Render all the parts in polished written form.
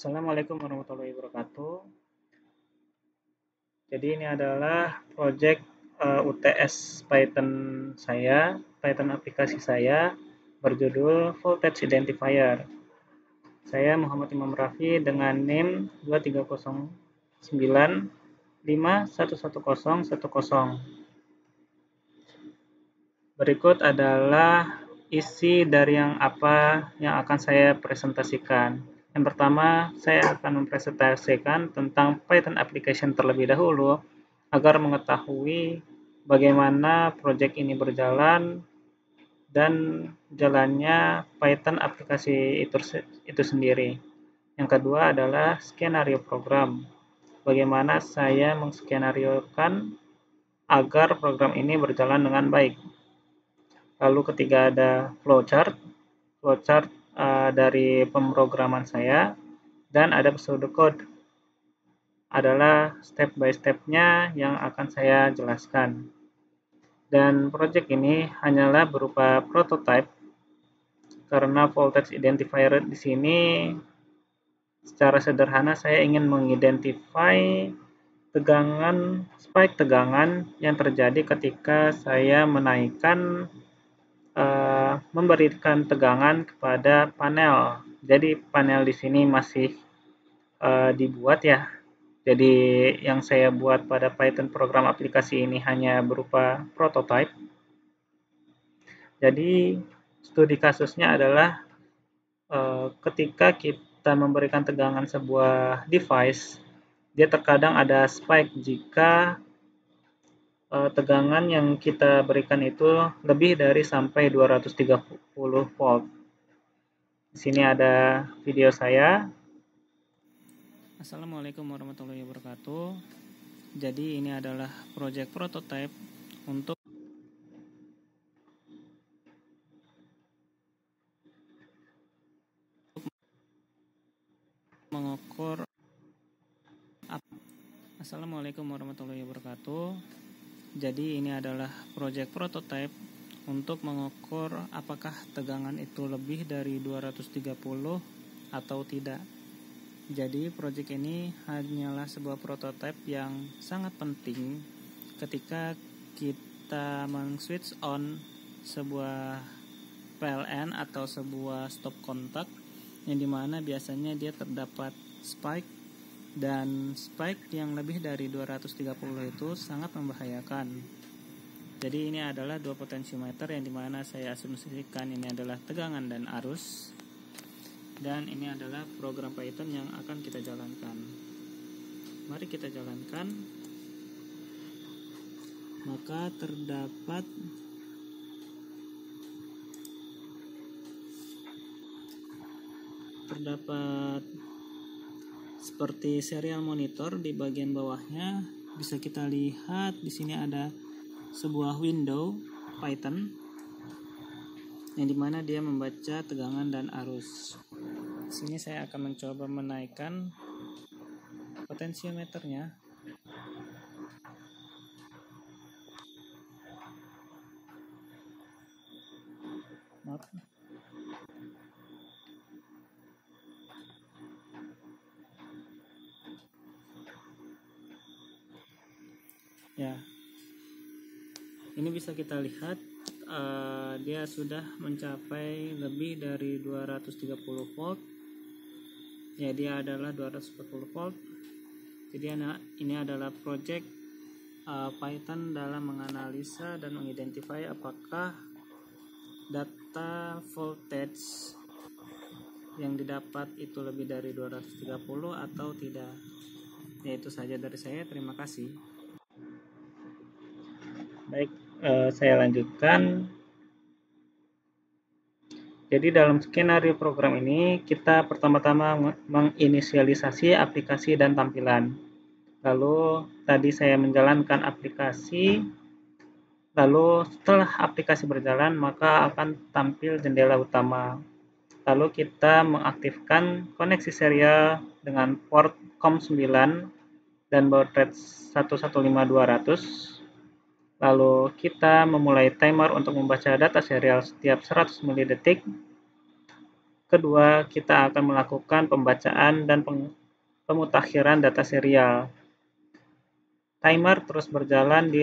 Assalamualaikum warahmatullahi wabarakatuh. Jadi ini adalah project UTS Python saya, Python aplikasi saya berjudul Voltage Identifier. Saya Muhammad Imam Rafi dengan NIM 23095111010. Berikut adalah isi dari yang akan saya presentasikan. Yang pertama, saya akan mempresentasikan tentang Python application terlebih dahulu agar mengetahui bagaimana proyek ini berjalan dan jalannya Python aplikasi itu sendiri. Yang kedua adalah skenario program. Bagaimana saya menskenariokan agar program ini berjalan dengan baik. Lalu ketiga ada flowchart dari pemrograman saya, dan ada pseudocode adalah step by step-nya yang akan saya jelaskan. Dan project ini hanyalah berupa prototype karena voltage identifier di sini secara sederhana saya ingin mengidentify spike tegangan yang terjadi ketika saya memberikan tegangan kepada panel. Jadi panel di sini masih dibuat ya. Jadi yang saya buat pada Python program aplikasi ini hanya berupa prototype. Jadi studi kasusnya adalah ketika kita memberikan tegangan sebuah device, dia terkadang ada spike jika tegangan yang kita berikan itu lebih dari sampai 230 volt. Di sini ada video saya. Assalamualaikum warahmatullahi wabarakatuh. Jadi ini adalah project prototype untuk mengukur. Assalamualaikum warahmatullahi wabarakatuh. Jadi ini adalah project prototype untuk mengukur apakah tegangan itu lebih dari 230 atau tidak. Jadi project ini hanyalah sebuah prototype yang sangat penting ketika kita men-switch on sebuah PLN atau sebuah stop kontak yang dimana biasanya dia terdapat spike, dan spike yang lebih dari 230 itu sangat membahayakan. Jadi ini adalah dua potensiometer yang dimana saya asumsikan ini adalah tegangan dan arus, dan ini adalah program Python yang akan kita jalankan. Mari kita jalankan. Maka terdapat seperti serial monitor di bagian bawahnya. Bisa kita lihat di sini ada sebuah window Python yang dimana dia membaca tegangan dan arus. Di sini saya akan mencoba menaikkan potensiometernya. Maaf. Ya, ini bisa kita lihat dia sudah mencapai lebih dari 230 volt. Ya, dia adalah 240 volt. Jadi ini adalah project Python dalam menganalisa dan mengidentifikasi apakah data voltage yang didapat itu lebih dari 230 atau tidak. Ya, itu saja dari saya. Terima kasih. Baik, saya lanjutkan. Jadi dalam skenario program ini kita pertama-tama menginisialisasi aplikasi dan tampilan. Lalu tadi saya menjalankan aplikasi. Lalu setelah aplikasi berjalan maka akan tampil jendela utama. Lalu kita mengaktifkan koneksi serial dengan port COM9 dan baud rate 115200. Lalu kita memulai timer untuk membaca data serial setiap 100 mili detik. kedua, kita akan melakukan pembacaan dan pemutakhiran data serial. Timer terus berjalan di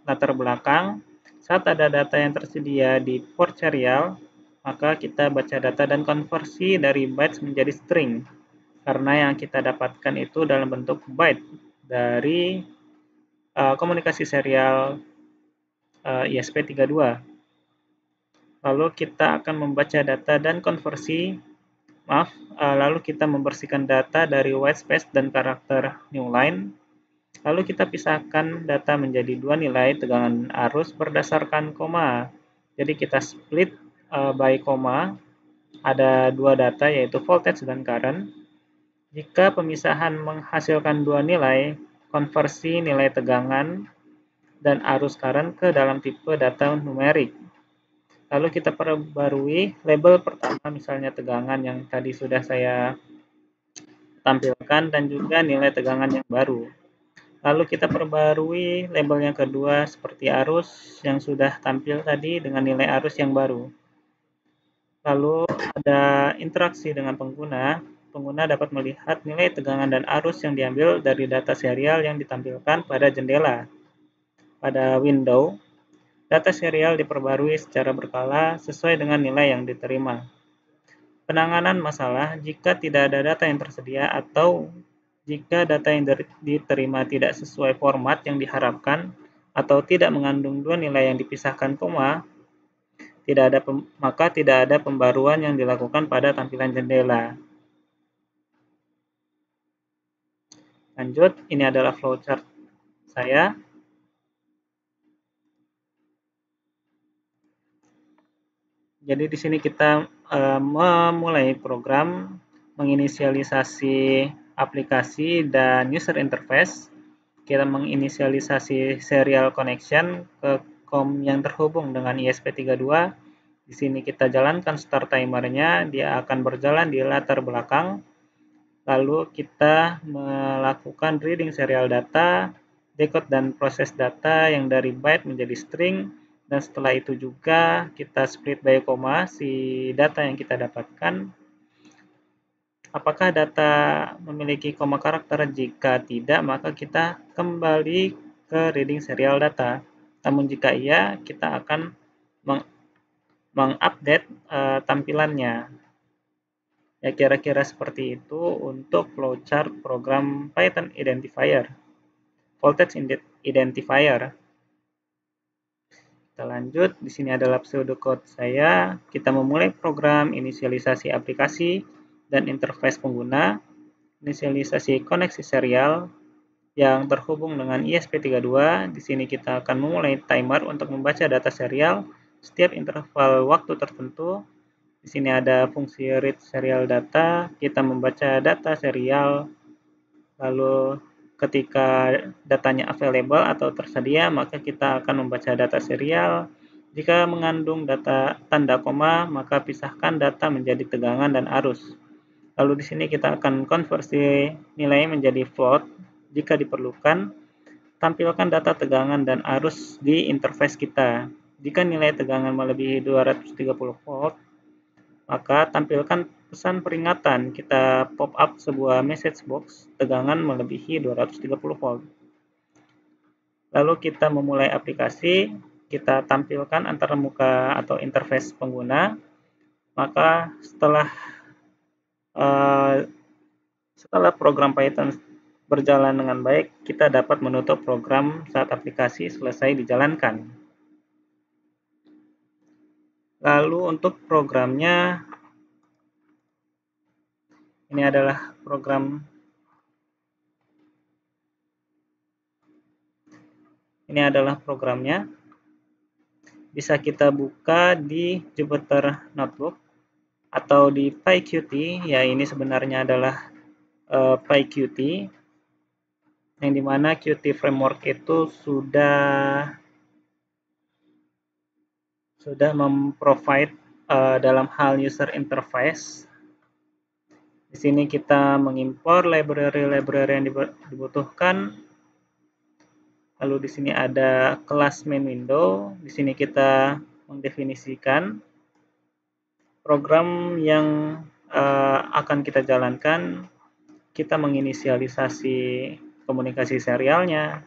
latar belakang. Saat ada data yang tersedia di port serial, maka kita baca data dan konversi dari bytes menjadi string. Karena yang kita dapatkan itu dalam bentuk byte dari komunikasi serial ESP32. Lalu kita akan membaca data dan konversi, lalu kita membersihkan data dari white space dan karakter new line. Lalu kita pisahkan data menjadi dua nilai tegangan arus berdasarkan koma. Jadi kita split by koma. Ada dua data yaitu voltage dan current. Jika pemisahan menghasilkan dua nilai, konversi nilai tegangan dan arus current ke dalam tipe data numerik. Lalu kita perbarui label pertama, misalnya tegangan yang tadi sudah saya tampilkan dan juga nilai tegangan yang baru. Lalu kita perbarui label yang kedua seperti arus yang sudah tampil tadi dengan nilai arus yang baru. Lalu ada interaksi dengan pengguna. Pengguna dapat melihat nilai tegangan dan arus yang diambil dari data serial yang ditampilkan pada jendela. Pada window, data serial diperbarui secara berkala sesuai dengan nilai yang diterima. Penanganan masalah jika tidak ada data yang tersedia atau jika data yang diterima tidak sesuai format yang diharapkan atau tidak mengandung dua nilai yang dipisahkan koma, maka tidak ada pembaruan yang dilakukan pada tampilan jendela. Lanjut, ini adalah flowchart saya. Jadi di sini kita memulai program menginisialisasi aplikasi dan user interface. Kita menginisialisasi serial connection ke COM yang terhubung dengan ESP32. Di sini kita jalankan start timernya, dia akan berjalan di latar belakang. Lalu kita melakukan reading serial data, decode dan proses data yang dari byte menjadi string, dan setelah itu juga kita split by koma si data yang kita dapatkan. Apakah data memiliki koma karakter? Jika tidak, maka kita kembali ke reading serial data. Namun jika iya, kita akan mengupdate tampilannya. Ya, kira-kira seperti itu untuk flowchart program Python Identifier, Voltage Identifier. Kita lanjut, di sini adalah pseudocode saya. Kita memulai program inisialisasi aplikasi dan interface pengguna, inisialisasi koneksi serial yang terhubung dengan ESP32. Di sini kita akan memulai timer untuk membaca data serial setiap interval waktu tertentu. Di sini ada fungsi read serial data, kita membaca data serial, lalu ketika datanya available atau tersedia, maka kita akan membaca data serial. Jika mengandung data tanda koma, maka pisahkan data menjadi tegangan dan arus. Lalu di sini kita akan konversi nilai menjadi float jika diperlukan. Tampilkan data tegangan dan arus di interface kita. Jika nilai tegangan melebihi 230 volt, maka tampilkan pesan peringatan. Kita pop up sebuah message box tegangan melebihi 230 volt. Lalu kita memulai aplikasi, kita tampilkan antarmuka atau interface pengguna. Maka setelah program Python berjalan dengan baik, kita dapat menutup program saat aplikasi selesai dijalankan. Lalu untuk programnya, ini adalah programnya. Bisa kita buka di Jupyter Notebook atau di PyQt. Ya, ini sebenarnya adalah PyQt, yang dimana Qt framework itu sudah memprovide dalam hal user interface. Di sini kita mengimpor library-library yang dibutuhkan. Lalu di sini ada kelas main window. Di sini kita mendefinisikan program yang akan kita jalankan, kita menginisialisasi komunikasi serialnya.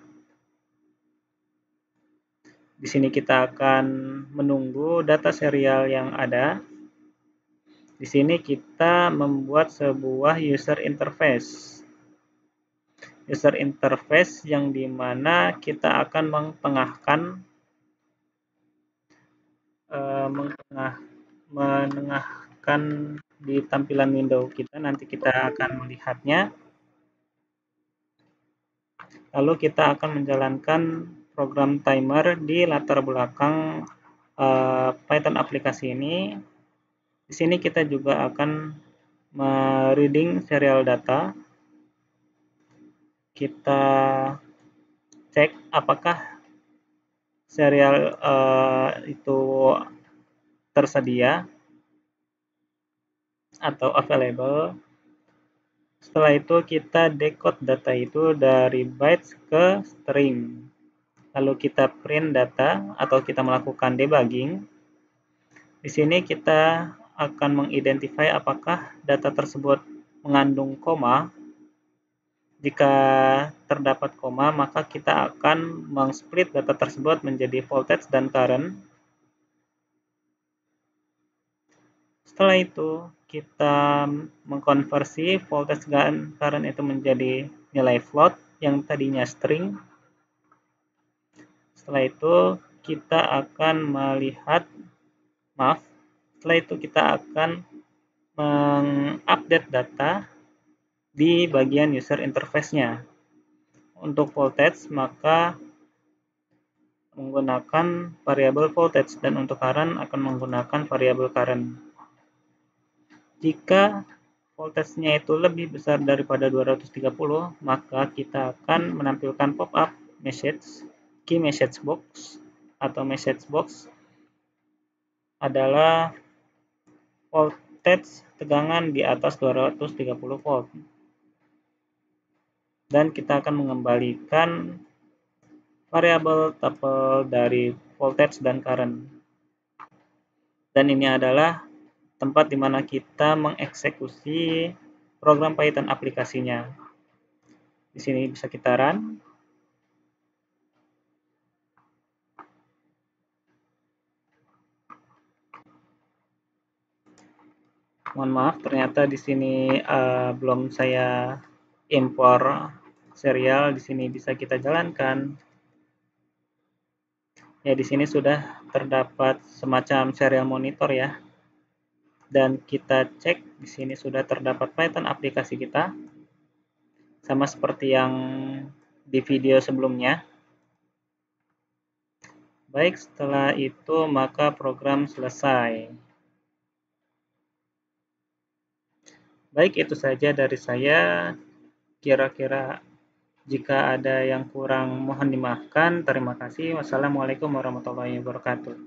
Di sini kita akan menunggu data serial yang ada. Di sini kita membuat sebuah user interface. User interface yang dimana kita akan menengahkan di tampilan window kita. Nanti kita akan melihatnya. Lalu kita akan menjalankan program timer di latar belakang Python aplikasi ini. Di sini kita juga akan reading serial data. Kita cek apakah serial itu tersedia atau available. Setelah itu kita decode data itu dari bytes ke string. Lalu kita print data atau kita melakukan debugging. Di sini kita akan mengidentify apakah data tersebut mengandung koma. Jika terdapat koma, maka kita akan mengsplit data tersebut menjadi voltage dan current. Setelah itu, kita mengkonversi voltage dan current itu menjadi nilai float yang tadinya string. Setelah itu, kita akan setelah itu kita akan mengupdate data di bagian user interface-nya. Untuk voltage, maka menggunakan variabel voltage, dan untuk current akan menggunakan variabel current. Jika voltage-nya itu lebih besar daripada 230, maka kita akan menampilkan pop-up message. Key message box atau message box adalah voltage tegangan di atas 230 volt. Dan kita akan mengembalikan variabel tuple dari voltage dan current. Dan ini adalah tempat di mana kita mengeksekusi program Python aplikasinya. Di sini bisa kita run. Mohon maaf, ternyata di sini belum saya impor serial. Di sini bisa kita jalankan. Ya, di sini sudah terdapat semacam serial monitor ya. Dan kita cek di sini sudah terdapat Python aplikasi kita, sama seperti yang di video sebelumnya. Baik, setelah itu maka program selesai. Baik, itu saja dari saya. Kira-kira jika ada yang kurang mohon dimaafkan. Terima kasih. Wassalamualaikum warahmatullahi wabarakatuh.